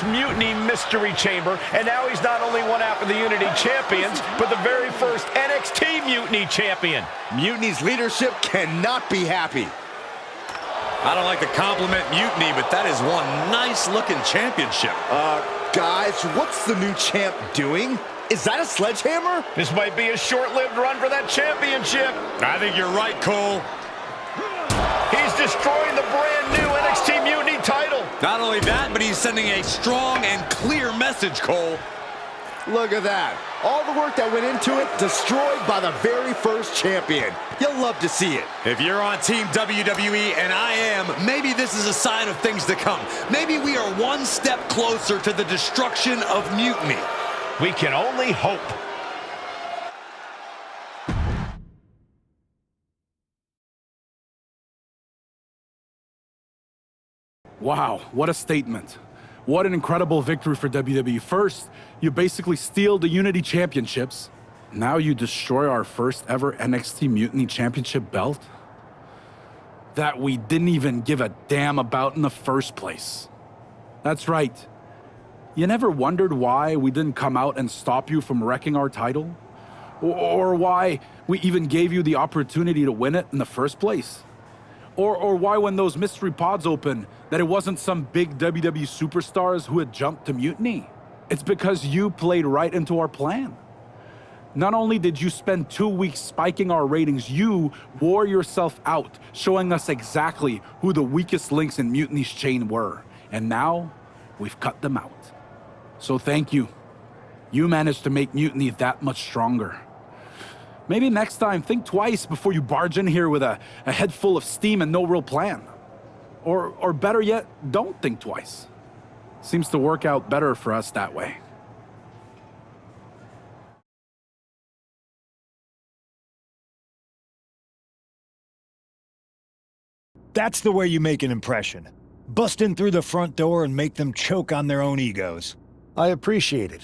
Mutiny Mystery Chamber, and now he's not only one half of the Unity Champions, but the very first NXT Mutiny Champion. Mutiny's leadership cannot be happy. I don't like to compliment Mutiny, but that is one nice-looking championship. Guys, what's the new champ doing? Is that a sledgehammer? This might be a short-lived run for that championship. I think you're right, Cole. He's destroying the brand new NXT Mutiny title. Not only that, but he's sending a strong and clear message, Cole. Look at that. All the work that went into it, destroyed by the very first champion. You'll love to see it. If you're on Team WWE, and I am, maybe this is a sign of things to come. Maybe we are one step closer to the destruction of Mutiny. We can only hope. Wow, what a statement. What an incredible victory for WWE. First, you basically steal the Unity Championships. Now you destroy our first ever NXT Mutiny Championship belt that we didn't even give a damn about in the first place. That's right. You never wondered why we didn't come out and stop you from wrecking our title? Or why we even gave you the opportunity to win it in the first place? Or why when those mystery pods opened, that it wasn't some big WWE superstars who had jumped to Mutiny? It's because you played right into our plan. Not only did you spend 2 weeks spiking our ratings, you wore yourself out, showing us exactly who the weakest links in Mutiny's chain were. And now, we've cut them out. So thank you. You managed to make Mutiny that much stronger. Maybe next time, think twice before you barge in here with a head full of steam and no real plan. Or better yet, don't think twice. Seems to work out better for us that way. That's the way you make an impression. Bust in through the front door and make them choke on their own egos. I appreciate it,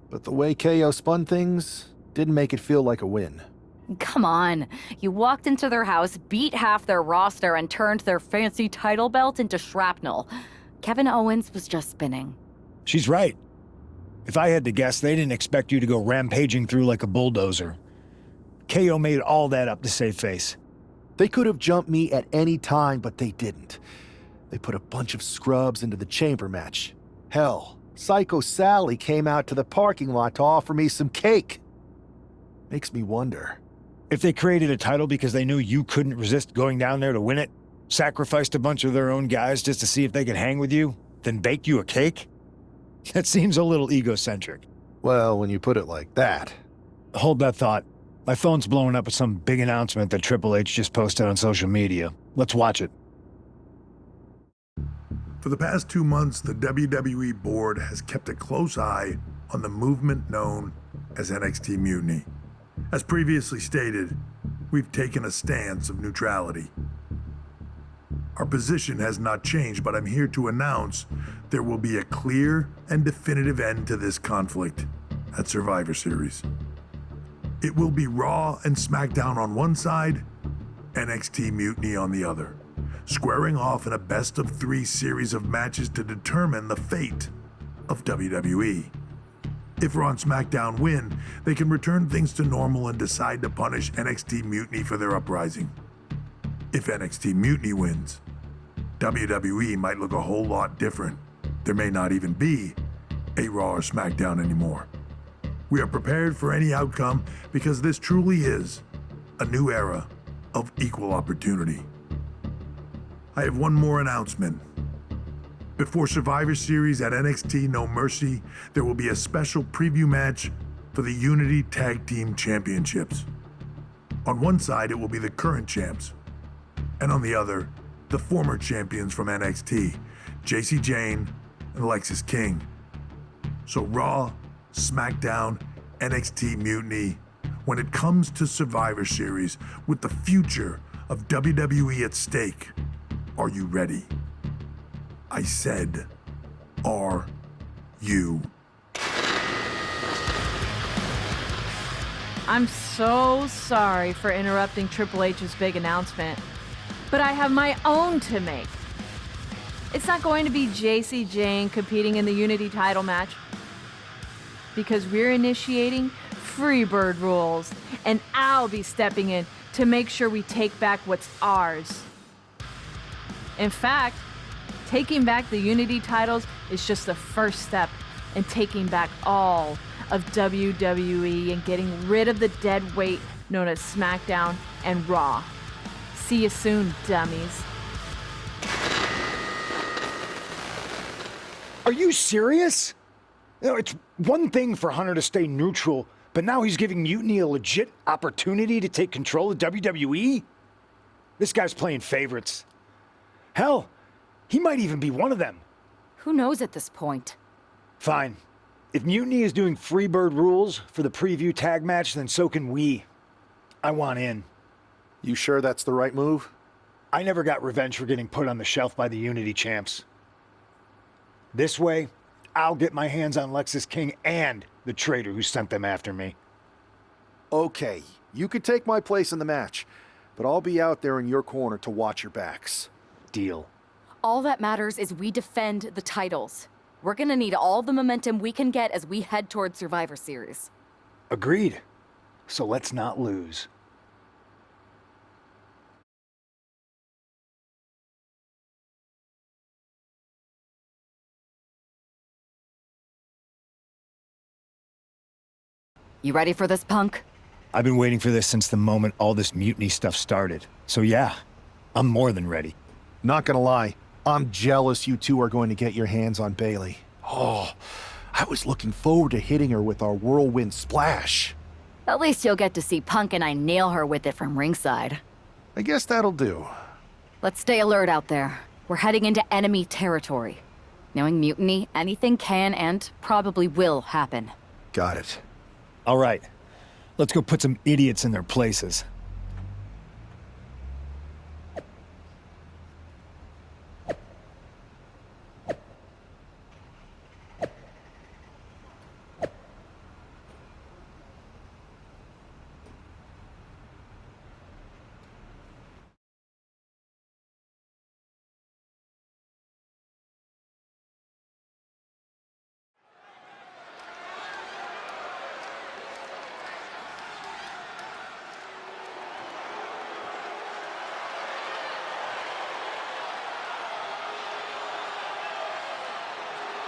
but the way KO spun things didn't make it feel like a win. Come on. You walked into their house, beat half their roster, and turned their fancy title belt into shrapnel. Kevin Owens was just spinning. She's right. If I had to guess, they didn't expect you to go rampaging through like a bulldozer. KO made all that up to save face. They could have jumped me at any time, but they didn't. They put a bunch of scrubs into the chamber match. Hell, Psycho Sally came out to the parking lot to offer me some cake. Makes me wonder. If they created a title because they knew you couldn't resist going down there to win it, sacrificed a bunch of their own guys just to see if they could hang with you, then baked you a cake? That seems a little egocentric. Well, when you put it like that. Hold that thought. My phone's blowing up with some big announcement that Triple H just posted on social media. Let's watch it. For the past 2 months, the WWE board has kept a close eye on the movement known as NXT Mutiny. As previously stated, we've taken a stance of neutrality. Our position has not changed, but I'm here to announce there will be a clear and definitive end to this conflict at Survivor Series. It will be Raw and SmackDown on one side, NXT Mutiny on the other, squaring off in a best-of-3 series of matches to determine the fate of WWE. If Raw and SmackDown win, they can return things to normal and decide to punish NXT Mutiny for their uprising. If NXT Mutiny wins, WWE might look a whole lot different. There may not even be a Raw or SmackDown anymore. We are prepared for any outcome because this truly is a new era of equal opportunity. I have one more announcement. Before Survivor Series at NXT No Mercy, there will be a special preview match for the Unity Tag Team Championships. On one side, it will be the current champs, and on the other, the former champions from NXT, Jacy Jayne and Lexis King. So Raw, SmackDown, NXT Mutiny, when it comes to Survivor Series with the future of WWE at stake, are you ready? I said, are you? I'm so sorry for interrupting Triple H's big announcement, but I have my own to make. It's not going to be JC Jane competing in the Unity title match. Because we're initiating Freebird rules, and I'll be stepping in to make sure we take back what's ours. In fact, taking back the Unity titles is just the first step in taking back all of WWE and getting rid of the dead weight known as SmackDown and Raw. See you soon, dummies. Are you serious? You know, it's one thing for Hunter to stay neutral, but now he's giving Mutiny a legit opportunity to take control of WWE? This guy's playing favorites. Hell, he might even be one of them. Who knows at this point? Fine. If Mutiny is doing Freebird rules for the preview tag match, then so can we. I want in. You sure that's the right move? I never got revenge for getting put on the shelf by the Unity champs. This way, I'll get my hands on Lexis King and the traitor who sent them after me. Okay, you could take my place in the match, but I'll be out there in your corner to watch your backs. Deal. All that matters is we defend the titles. We're gonna need all the momentum we can get as we head towards Survivor Series. Agreed. So let's not lose. You ready for this, Punk? I've been waiting for this since the moment all this Mutiny stuff started. So yeah, I'm more than ready. Not gonna lie, I'm jealous you two are going to get your hands on Bailey. Oh, I was looking forward to hitting her with our whirlwind splash. At least you'll get to see Punk and I nail her with it from ringside. I guess that'll do. Let's stay alert out there. We're heading into enemy territory. Knowing Mutiny, anything can and probably will happen. Got it. All right, let's go put some idiots in their places.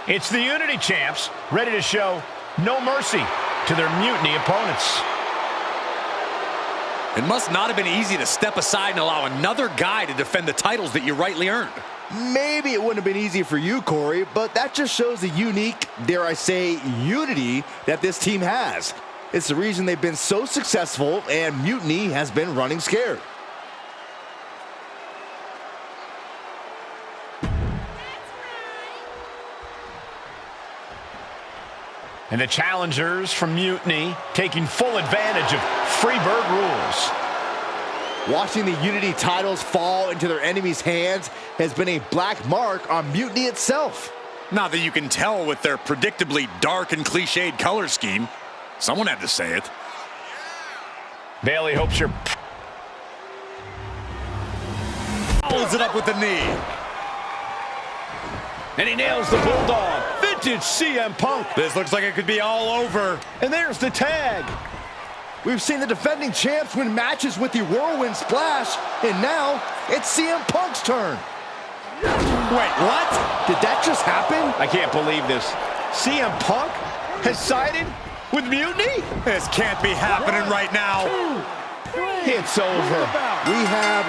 It's the Unity champs, ready to show no mercy to their Mutiny opponents. It must not have been easy to step aside and allow another guy to defend the titles that you rightly earned. Maybe it wouldn't have been easy for you, Corey, but that just shows the unique, dare I say, unity that this team has. It's the reason they've been so successful and Mutiny has been running scared. And the challengers from Mutiny taking full advantage of Freebird rules. Watching the Unity titles fall into their enemies' hands has been a black mark on Mutiny itself. Not that you can tell with their predictably dark and cliched color scheme. Someone had to say it. Bailey hopes you're... Follows it up with the knee. And he nails the Bulldog. Vintage CM Punk. This looks like it could be all over. And there's the tag. We've seen the defending champs win matches with the whirlwind splash, and now it's CM Punk's turn. Wait, what? Did that just happen? I can't believe this. CM Punk has sided with Mutiny? This can't be happening right now. It's over. We have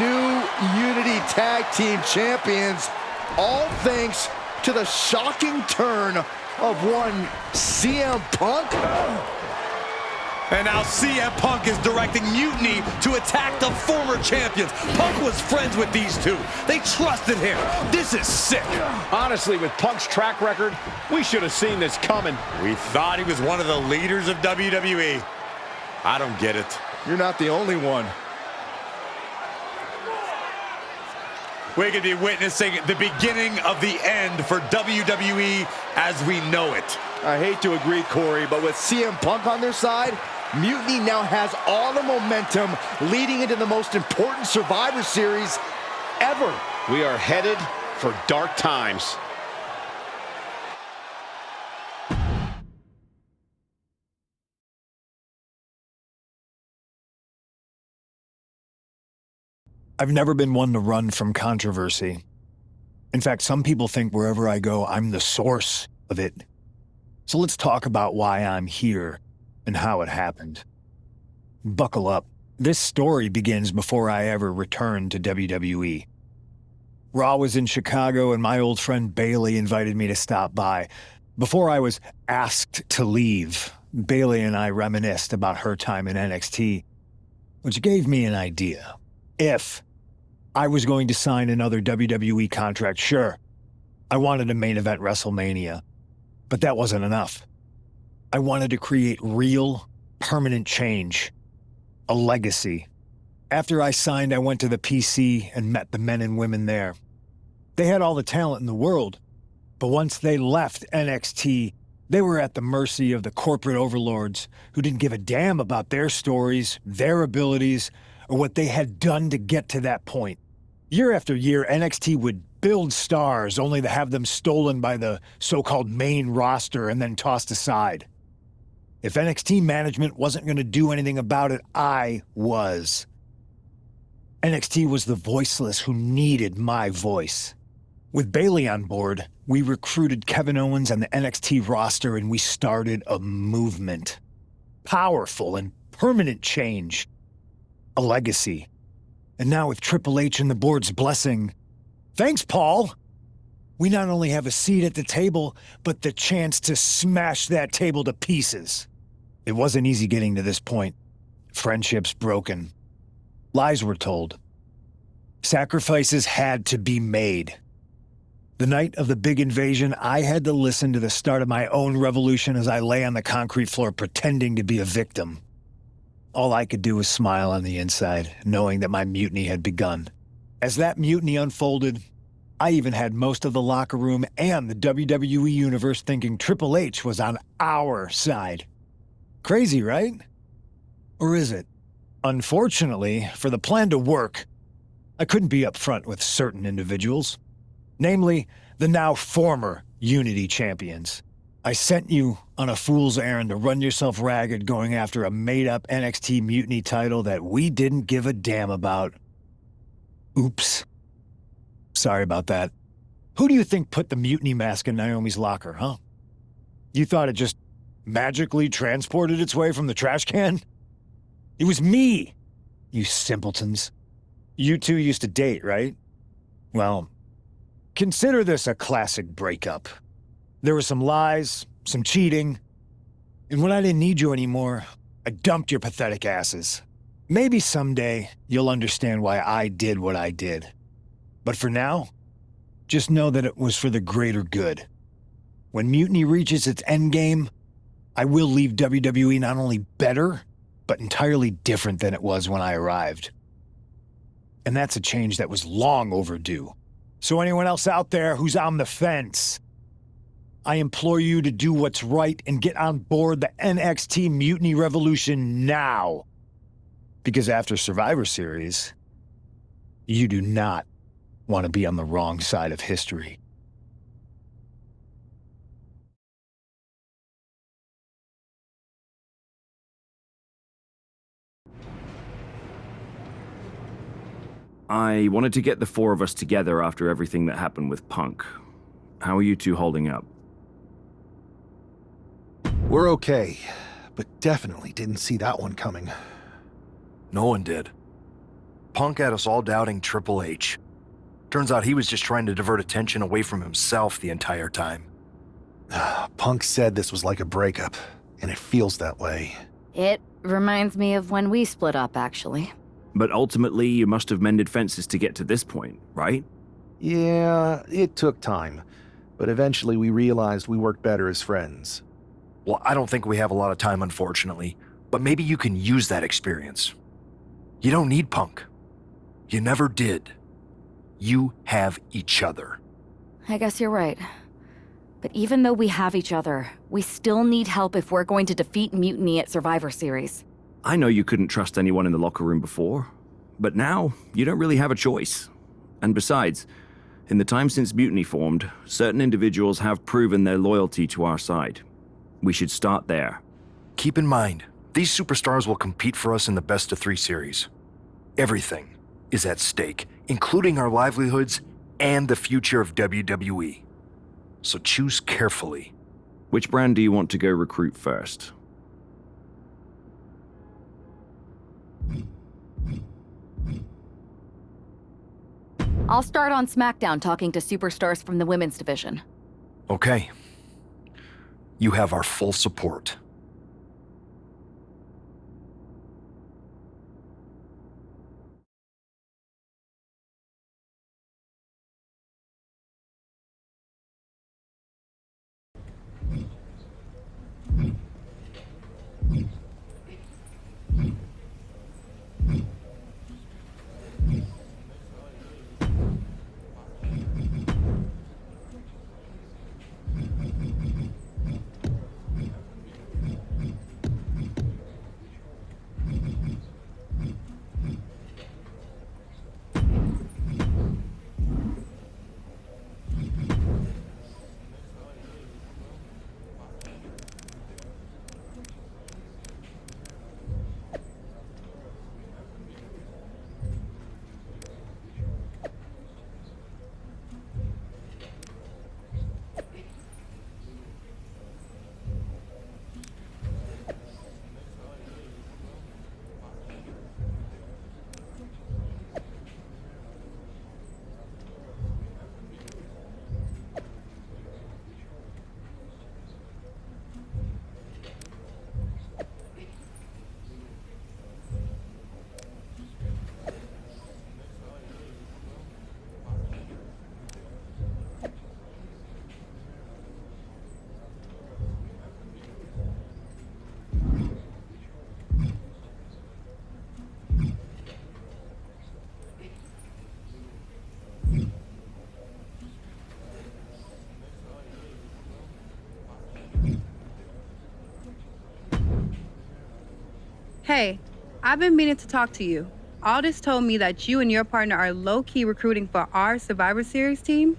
new Unity Tag Team Champions, all thanks to the shocking turn of one CM Punk. And now CM Punk is directing Mutiny to attack the former champions. Punk was friends with these two. They trusted him. This is sick. Honestly, with Punk's track record, we should have seen this coming. We thought he was one of the leaders of WWE. I don't get it. You're not the only one. We could be witnessing the beginning of the end for WWE as we know it. I hate to agree, Corey, but with CM Punk on their side, Mutiny now has all the momentum leading into the most important Survivor Series ever. We are headed for dark times. I've never been one to run from controversy. In fact, some people think wherever I go, I'm the source of it. So let's talk about why I'm here and how it happened. Buckle up. This story begins before I ever returned to WWE. Raw was in Chicago and my old friend Bayley invited me to stop by. Before I was asked to leave, Bayley and I reminisced about her time in NXT, which gave me an idea. If I was going to sign another WWE contract, sure, I wanted a main event WrestleMania, but that wasn't enough. I wanted to create real, permanent change, a legacy. After I signed, I went to the PC and met the men and women there. They had all the talent in the world, but once they left NXT, they were at the mercy of the corporate overlords who didn't give a damn about their stories, their abilities, or what they had done to get to that point. Year after year, NXT would build stars only to have them stolen by the so-called main roster and then tossed aside. If NXT management wasn't going to do anything about it, I was. NXT was the voiceless who needed my voice. With Bayley on board, we recruited Kevin Owens and the NXT roster and we started a movement. Powerful and permanent change. A legacy. And now with Triple H and the board's blessing, thanks, Paul! We not only have a seat at the table, but the chance to smash that table to pieces. It wasn't easy getting to this point. Friendships broken. Lies were told. Sacrifices had to be made. The night of the big invasion, I had to listen to the start of my own revolution as I lay on the concrete floor pretending to be a victim. All I could do was smile on the inside, knowing that my mutiny had begun. As that mutiny unfolded, I even had most of the locker room and the WWE Universe thinking Triple H was on our side. Crazy, right? Or is it? Unfortunately, for the plan to work, I couldn't be upfront with certain individuals. Namely, the now former Unity champions. I sent you on a fool's errand to run yourself ragged going after a made-up NXT Mutiny title that we didn't give a damn about. Oops. Sorry about that. Who do you think put the Mutiny mask in Naomi's locker, huh? You thought it just magically transported its way from the trash can? It was me, you simpletons. You two used to date, right? Well, consider this a classic breakup. There were some lies, some cheating, and when I didn't need you anymore, I dumped your pathetic asses. Maybe someday you'll understand why I did what I did. But for now, just know that it was for the greater good. When Mutiny reaches its endgame, I will leave WWE not only better, but entirely different than it was when I arrived. And that's a change that was long overdue. So anyone else out there who's on the fence, I implore you to do what's right and get on board the NXT Mutiny Revolution now. Because after Survivor Series, you do not want to be on the wrong side of history. I wanted to get the four of us together after everything that happened with Punk. How are you two holding up? We're okay, but definitely didn't see that one coming. No one did. Punk had us all doubting Triple H. Turns out he was just trying to divert attention away from himself the entire time. Punk said this was like a breakup, and it feels that way. It reminds me of when we split up, actually. But ultimately, you must have mended fences to get to this point, right? Yeah, it took time, but eventually we realized we worked better as friends. Well, I don't think we have a lot of time, unfortunately, but maybe you can use that experience. You don't need Punk. You never did. You have each other. I guess you're right. But even though we have each other, we still need help if we're going to defeat Mutiny at Survivor Series. I know you couldn't trust anyone in the locker room before, but now you don't really have a choice. And besides, In the time since Mutiny formed, certain individuals have proven their loyalty to our side. We should start there. Keep in mind, these superstars will compete for us in the best-of-3 series. Everything is at stake, including our livelihoods and the future of WWE. So choose carefully. Which brand do you want to go recruit first? I'll start on SmackDown talking to superstars from the women's division. Okay. You have our full support. Hey, I've been meaning to talk to you. Aldous told me that you and your partner are low-key recruiting for our Survivor Series team.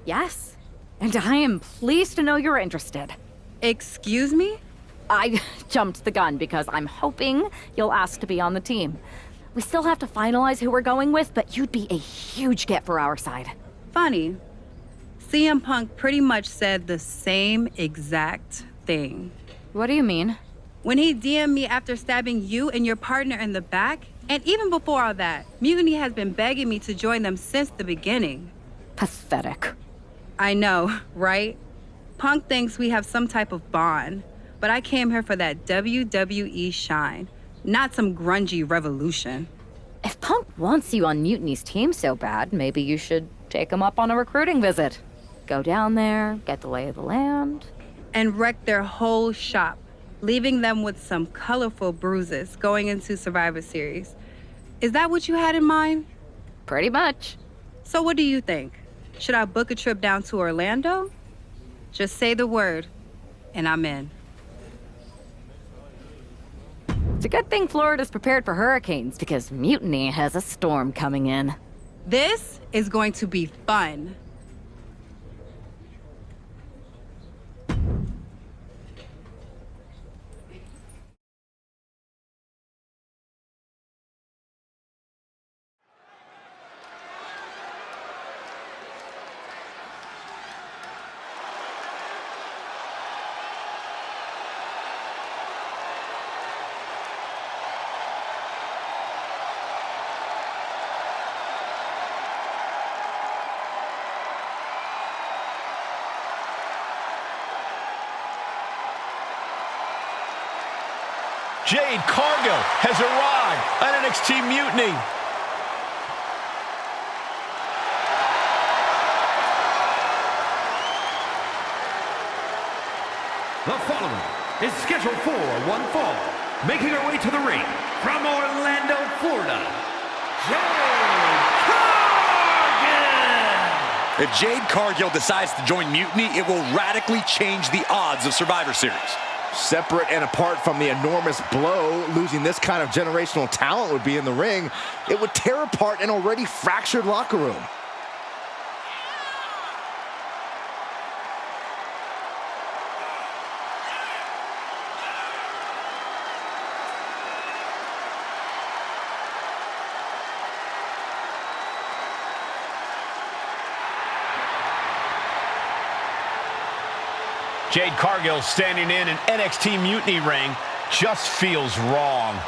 Yes, and I am pleased to know you're interested. Excuse me? I jumped the gun because I'm hoping you'll ask to be on the team. We still have to finalize who we're going with, but you'd be a huge get for our side. Funny. CM Punk pretty much said the same exact thing. What do you mean? When he DM'd me after stabbing you and your partner in the back, and even before all that, Mutiny has been begging me to join them since the beginning. Pathetic. I know, right? Punk thinks we have some type of bond, but I came here for that WWE shine, not some grungy revolution. If Punk wants you on Mutiny's team so bad, maybe you should take him up on a recruiting visit. Go down there, get the lay of the land. And wreck their whole shop, leaving them with some colorful bruises going into Survivor Series. Is that what you had in mind? Pretty much. So what do you think? Should I book a trip down to Orlando? Just say the word, and I'm in. It's a good thing Florida's prepared for hurricanes, because Mutiny has a storm coming in. This is going to be fun. Jade Cargill has arrived on NXT Mutiny. The following is scheduled for one fall, making her way to the ring from Orlando, Florida, Jade Cargill! If Jade Cargill decides to join Mutiny, it will radically change the odds of Survivor Series. Separate and apart from the enormous blow losing this kind of generational talent would be in the ring, it would tear apart an already fractured locker room. Jade Cargill standing in an NXT Mutiny ring just feels wrong.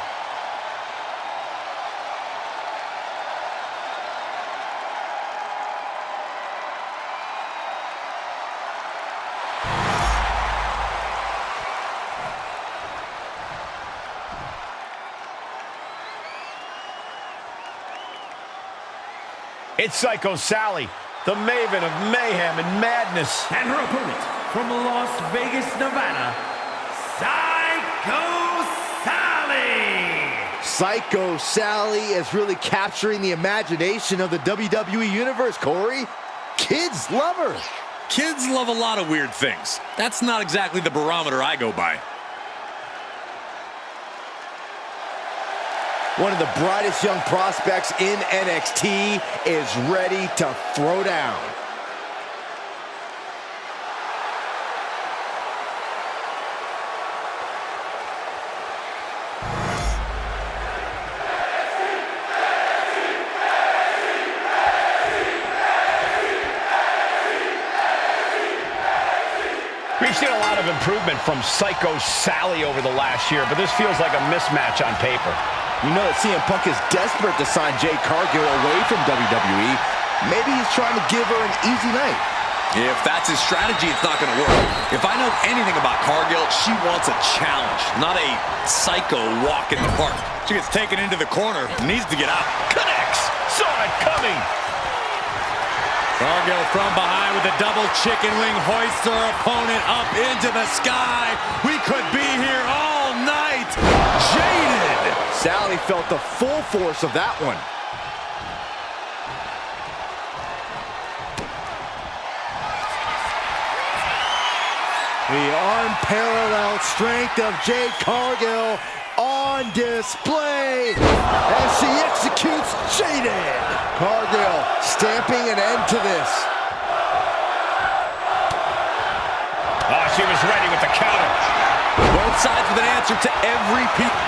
It's Psycho Sally, the maven of mayhem and madness. And her opponent from Las Vegas, Nevada, Psycho Sally. Psycho Sally is really capturing the imagination of the WWE Universe, Corey. Kids love her. Kids love a lot of weird things. That's not exactly the barometer I go by. One of the brightest young prospects in NXT is ready to throw down. We've seen a lot of improvement from Psycho Sally over the last year, but this feels like a mismatch on paper. You know that CM Punk is desperate to sign Jade Cargill away from WWE. Maybe he's trying to give her an easy night. If that's his strategy, it's not going to work. If I know anything about Cargill, she wants a challenge, not a psycho walk in the park. She gets taken into the corner, needs to get out. Connects! Saw it coming! Cargill from behind with a double chicken wing, hoists her opponent up into the sky. We could be here all night. Jaded! Sally felt the full force of that one. The unparalleled strength of Jade Cargill on display as she executes Jaded. Cargill stamping an end to this. Oh, she was ready with the counter. Both sides with an answer to every piece.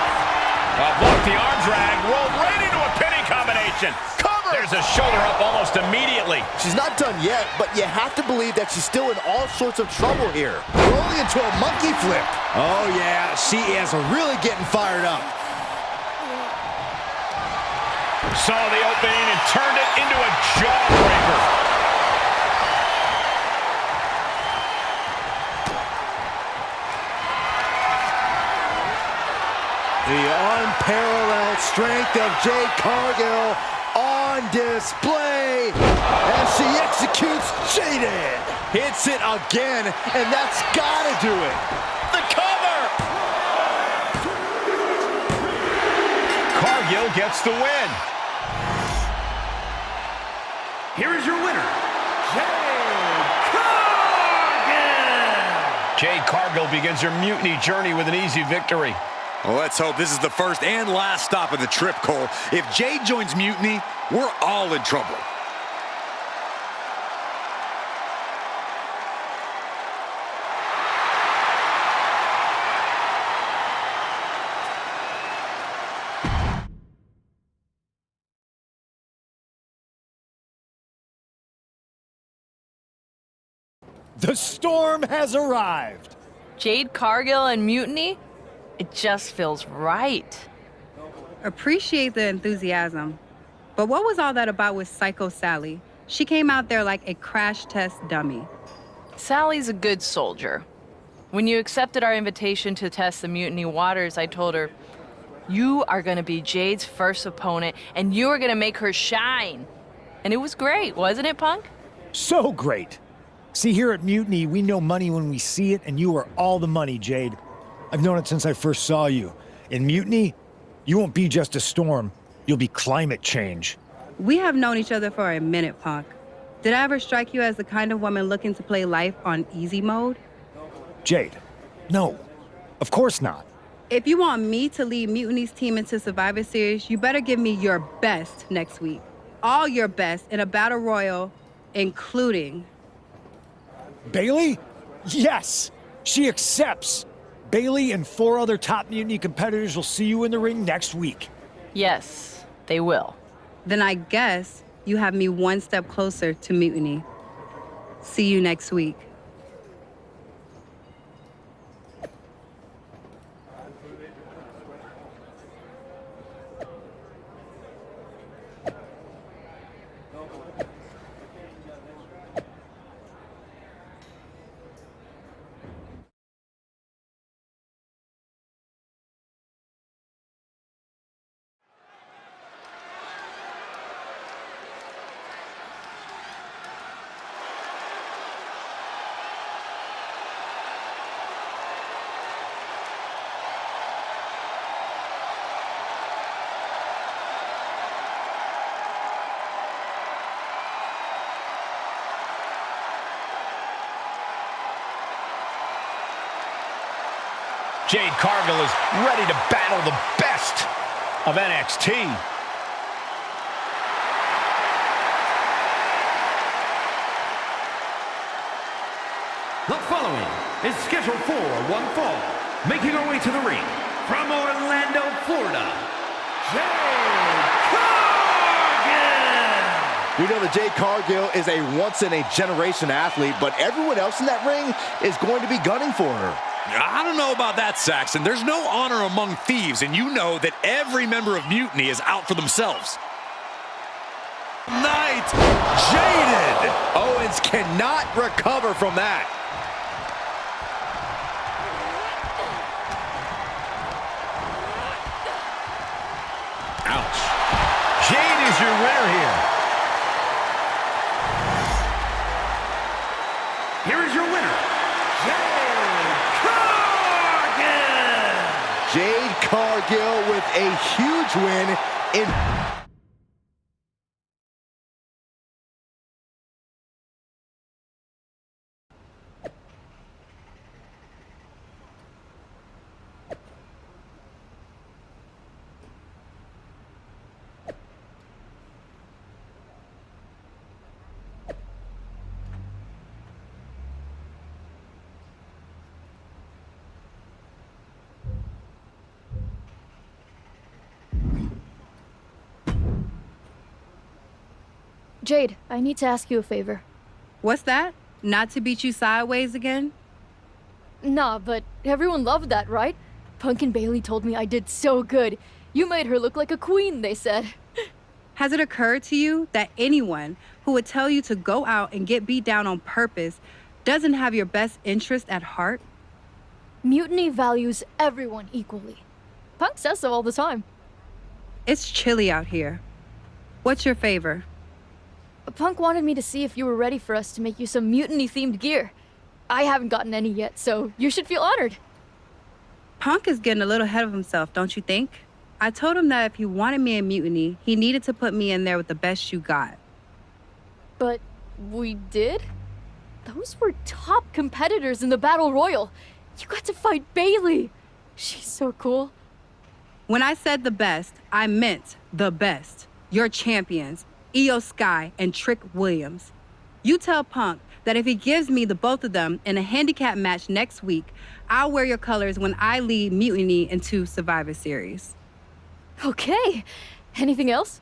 Blocked the arm drag, rolled right into a pinning combination. Cover! There's a shoulder up almost immediately. She's not done yet, but you have to believe that she's still in all sorts of trouble here. Rolling into a monkey flip. Oh yeah, she is really getting fired up. Saw the opening and turned it into a jawbreaker. The unparalleled strength of Jade Cargill on display as she executes Jaded. Hits it again, and that's gotta do it. The cover! Cargill gets the win. Here is your winner, Jade Cargill! Jade Cargill begins her mutiny journey with an easy victory. Well, let's hope this is the first and last stop of the trip, Cole. If Jade joins Mutiny, we're all in trouble. The storm has arrived. Jade Cargill and Mutiny? It just feels right. Appreciate the enthusiasm. But what was all that about with Psycho Sally? She came out there like a crash test dummy. Sally's a good soldier. When you accepted our invitation to test the Mutiny waters, I told her, you are gonna be Jade's first opponent, and you are gonna make her shine. And it was great, wasn't it, Punk? So great. See, here at Mutiny, we know money when we see it, and you are all the money, Jade. I've known it since I first saw you. In Mutiny, you won't be just a storm. You'll be climate change. We have known each other for a minute, Punk. Did I ever strike you as the kind of woman looking to play life on easy mode? Jade, no. Of course not. If you want me to lead Mutiny's team into Survivor Series, you better give me your best next week. All your best in a battle royal, including... Bayley? Yes! She accepts! Bayley and 4 other top Mutiny competitors will see you in the ring next week. Yes, they will. Then I guess you have me one step closer to Mutiny. See you next week. Jade Cargill is ready to battle the best of NXT. The following is scheduled for one fall. Making our way to the ring from Orlando, Florida, Jade Cargill! We know that Jade Cargill is a once-in-a-generation athlete, but everyone else in that ring is going to be gunning for her. I don't know about that, Saxon. There's no honor among thieves, and you know that every member of Mutiny is out for themselves. Night jaded. Owens cannot recover from that. Ouch. Jade is your winner here. Here is your winner, Jade Cargill with a huge win in... Jade, I need to ask you a favor. What's that? Not to beat you sideways again? Nah, but everyone loved that, right? Punk and Bailey told me I did so good. You made her look like a queen, they said. Has it occurred to you that anyone who would tell you to go out and get beat down on purpose doesn't have your best interest at heart? Mutiny values everyone equally. Punk says so all the time. It's chilly out here. What's your favor? Punk wanted me to see if you were ready for us to make you some mutiny-themed gear. I haven't gotten any yet, so you should feel honored. Punk is getting a little ahead of himself, don't you think? I told him that if he wanted me in Mutiny, he needed to put me in there with the best you got. But we did? Those were top competitors in the Battle Royal. You got to fight Bailey. She's so cool. When I said the best, I meant the best. Your champions, Io Sky and Trick Williams. You tell Punk that if he gives me the both of them in a handicap match next week, I'll wear your colors when I lead Mutiny into Survivor Series. Okay. Anything else?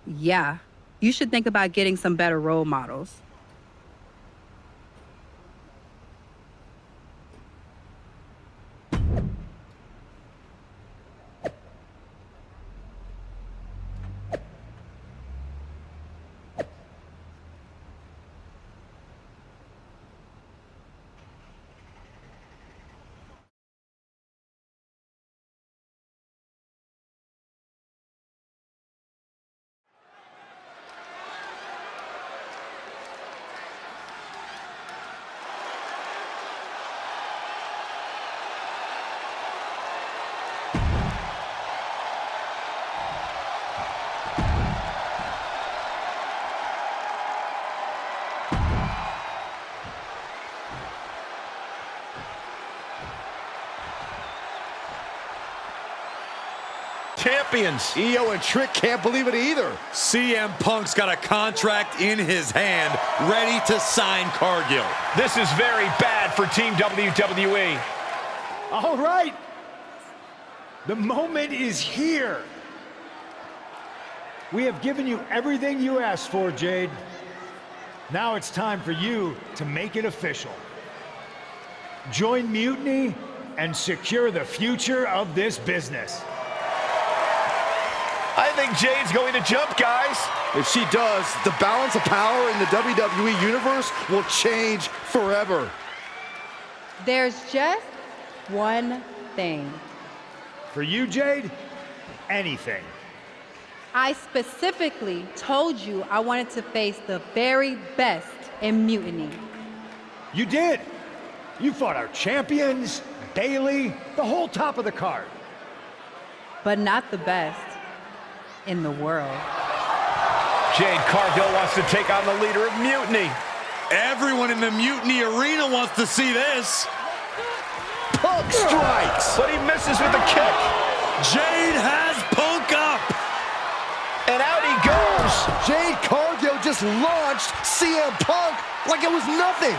Yeah. You should think about getting some better role models. Champions. Io and Trick can't believe it either. CM Punk's got a contract in his hand, ready to sign Cargill. This is very bad for Team WWE. All right. The moment is here. We have given you everything you asked for, Jade. Now it's time for you to make it official. Join Mutiny and secure the future of this business. I think Jade's going to jump, guys. If she does, the balance of power in the WWE Universe will change forever. There's just one thing. For you, Jade, anything. I specifically told you I wanted to face the very best in Mutiny. You did. You fought our champions, Bailey, the whole top of the card. But not the best in the world. Jade Cargill wants to take on the leader of Mutiny. Everyone in the Mutiny arena wants to see this. Punk Punk strikes. But he misses with the kick. Jade has Punk up. And out he goes. Jade Cargill just launched CM Punk like it was nothing.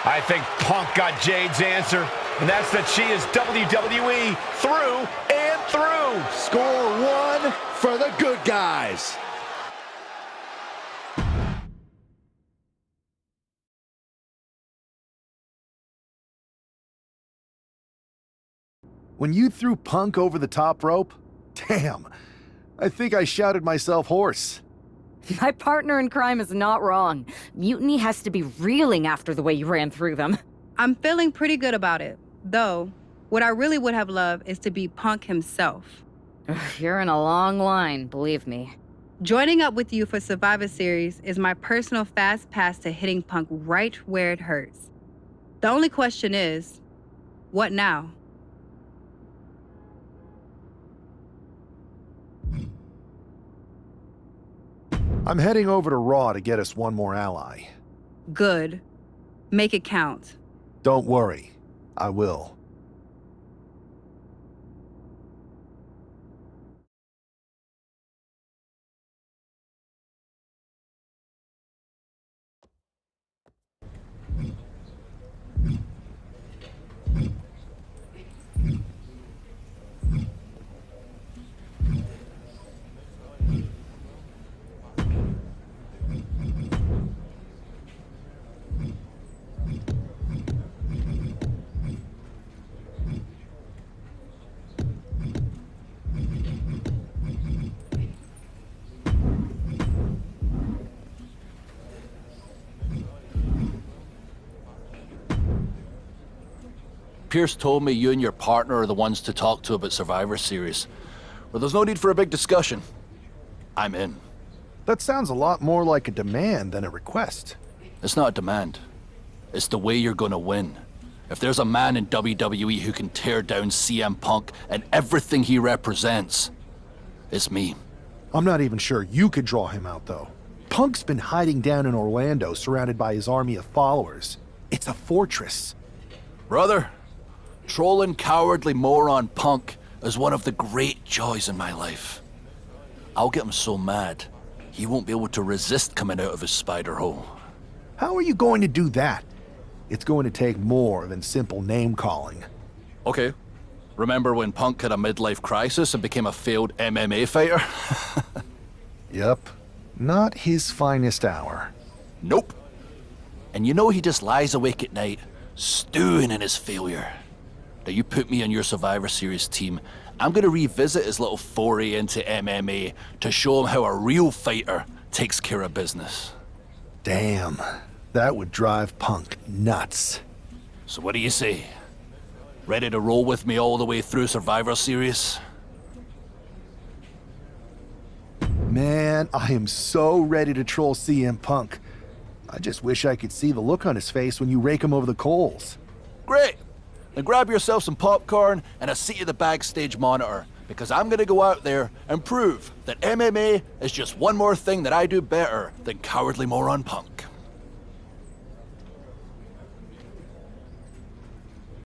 I think Punk got Jade's answer, and that's that she is WWE through and through. Score one for the good guys. When you threw Punk over the top rope, damn, I think I shouted myself hoarse. My partner in crime is not wrong. Mutiny has to be reeling after the way you ran through them. I'm feeling pretty good about it. Though, what I really would have loved is to be Punk himself. You're in a long line, believe me. Joining up with you for Survivor Series is my personal fast pass to hitting Punk right where it hurts. The only question is, what now? I'm heading over to Raw to get us one more ally. Good. Make it count. Don't worry, I will. Pierce told me you and your partner are the ones to talk to about Survivor Series. Well, there's no need for a big discussion. I'm in. That sounds a lot more like a demand than a request. It's not a demand. It's the way you're gonna win. If there's a man in WWE who can tear down CM Punk and everything he represents, it's me. I'm not even sure you could draw him out, though. Punk's been hiding down in Orlando, surrounded by his army of followers. It's a fortress. Brother, trolling cowardly moron Punk is one of the great joys in my life. I'll get him so mad, he won't be able to resist coming out of his spider hole. How are you going to do that? It's going to take more than simple name-calling. Okay. Remember when Punk had a midlife crisis and became a failed MMA fighter? Yep. Not his finest hour. Nope. And you know he just lies awake at night, stewing in his failure. Now you put me on your Survivor Series team, I'm gonna revisit his little foray into MMA to show him how a real fighter takes care of business. Damn, that would drive Punk nuts. So what do you say? Ready to roll with me all the way through Survivor Series? Man, I am so ready to troll CM Punk. I just wish I could see the look on his face when you rake him over the coals. Great! Then grab yourself some popcorn and a seat at the backstage monitor, because I'm gonna go out there and prove that MMA is just one more thing that I do better than cowardly moron Punk.